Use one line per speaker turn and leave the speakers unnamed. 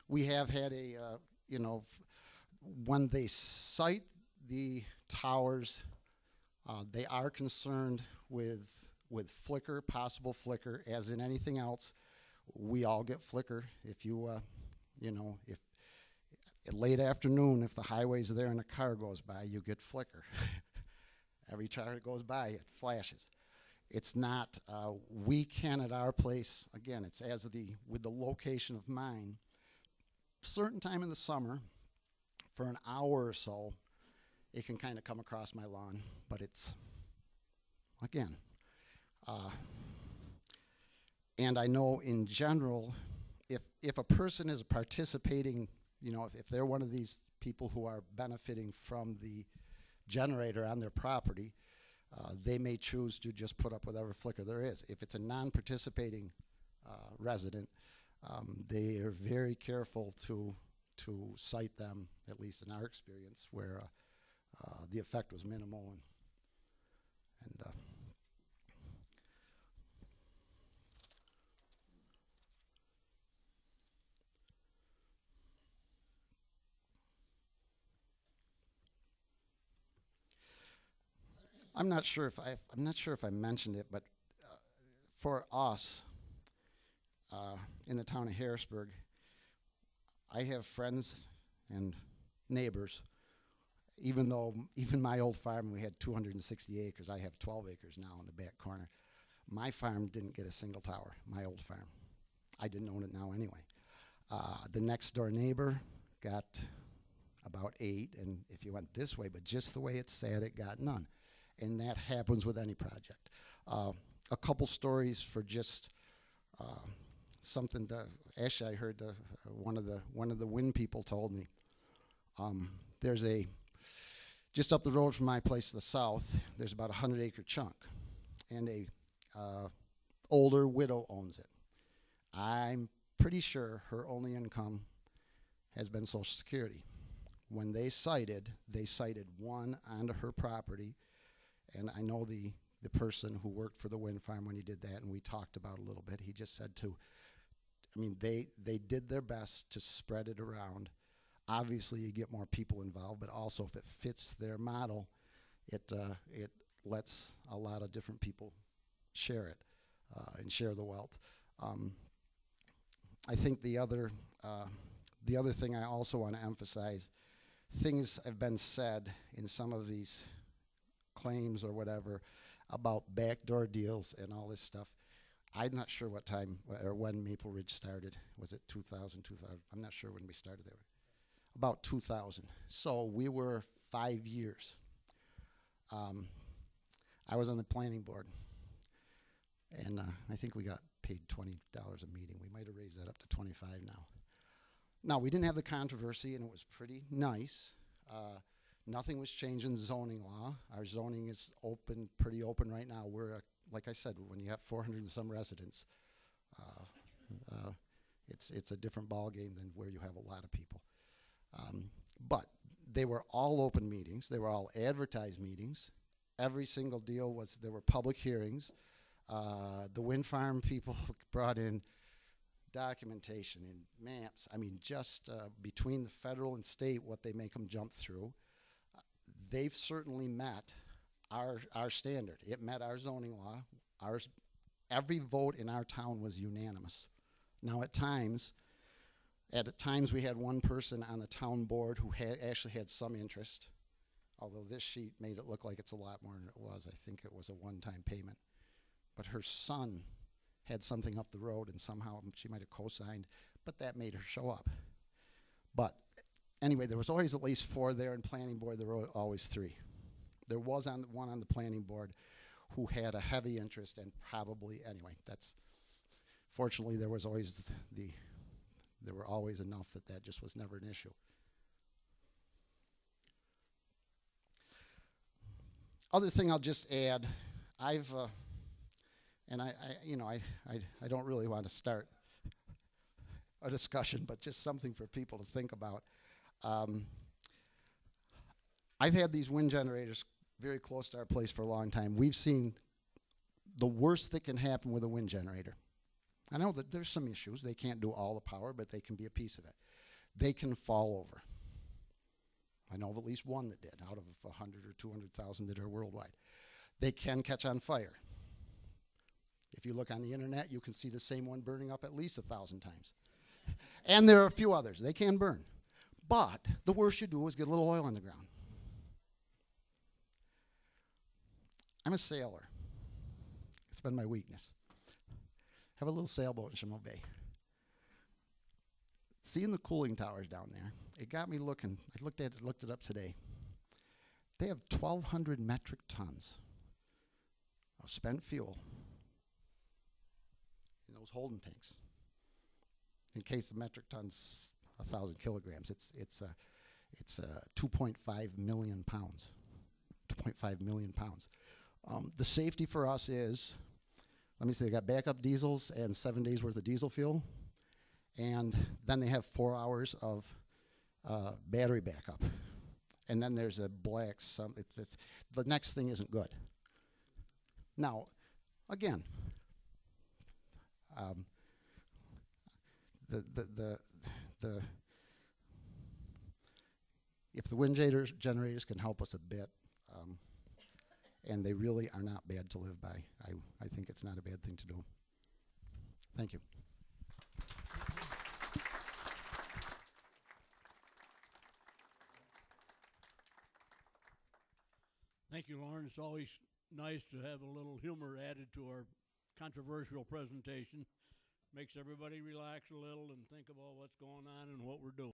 We have had when they site the towers, they are concerned with flicker, possible flicker, as in anything else. We all get flicker. If if at late afternoon, if the highway's there and a car goes by, you get flicker. Every car that goes by, it flashes. It's not, we can at our place, again, it's with the location of mine, certain time in the summer, for an hour or so, it can kind of come across my lawn, but it's, again, and I know in general, if a person is participating, if they're one of these people who are benefiting from the generator on their property, they may choose to just put up whatever flicker there is. If it's a non-participating resident, they are very careful to cite them, at least in our experience, where the effect was minimal. And I'm not sure if I mentioned it, but for us in the town of Harrisburg, I have friends and neighbors. Even my old farm, we had 260 acres. I have 12 acres now in the back corner. My farm didn't get a single tower. My old farm, I didn't own it now anyway. The next door neighbor got about 8, and if you went this way, but just the way it's sat, it got none. And that happens with any project. A couple stories for just something that actually I heard one of the wind people told me. There's just up the road from my place to the south, there's about a 100-acre chunk, and a older widow owns it. I'm pretty sure her only income has been Social Security. When they cited one onto her property. And I know the person who worked for the wind farm when he did that, and we talked about it a little bit. He just said they did their best to spread it around. Obviously, you get more people involved, but also if it fits their model, it lets a lot of different people share it and share the wealth. I think the other thing I also want to emphasize, things have been said in some of these claims or whatever about backdoor deals and all this stuff. I'm not sure what time or when Maple Ridge started. Was it 2000? I'm not sure when we started there. About 2000. So we were 5 years. I was on the planning board, and I think we got paid $20 a meeting. We might have raised that up to 25 now. Now, we didn't have the controversy, and it was pretty nice. Nothing was changed in zoning law. Our zoning is pretty open right now. We're, like I said, when you have 400 and some residents, it's a different ballgame than where you have a lot of people. But they were all open meetings. They were all advertised meetings. Every single deal there were public hearings. The wind farm people brought in documentation and maps. I mean, just between the federal and state, what they make them jump through. They've certainly met our standard. It met our zoning law. Every vote in our town was unanimous. Now, at times we had one person on the town board who actually had some interest, although this sheet made it look like it's a lot more than it was. I think it was a one-time payment. But her son had something up the road, and somehow she might have co-signed, but that made her show up. But anyway, there was always at least 4 there in planning board. There were always 3. There was one on the planning board who had a heavy interest, and probably, anyway, fortunately there was always there were always enough that just was never an issue. Other thing I'll just add, I don't really want to start a discussion, but just something for people to think about. I've had these wind generators very close to our place for a long time. We've seen the worst that can happen with a wind generator. I know that there's some issues. They can't do all the power, but they can be a piece of it. They can fall over. I know of at least one that did, out of 100 or 200,000 that are worldwide. They can catch on fire. If you look on the internet, you can see the same one burning up at least 1,000 times. And there are a few others. They can burn. But the worst you do is get a little oil on the ground. I'm a sailor. It's been my weakness. Have a little sailboat in Chameau Bay. Seeing the cooling towers down there, it got me looking. I looked it up today. They have 1,200 metric tons of spent fuel in those holding tanks. In case the metric ton's 1,000 kilograms, it's 2.5 million pounds. 2.5 million pounds. The safety for us is, let me say, they got backup diesels and 7 days worth of diesel fuel, and then they have 4 hours of battery backup, and then there's a black. The next thing isn't good. Now, again, if the wind generators can help us a bit, and they really are not bad to live by, I think it's not a bad thing to do. Thank you.
Thank you, Loren. It's always nice to have a little humor added to our controversial presentation. Makes everybody relax a little and think about what's going on and what we're doing.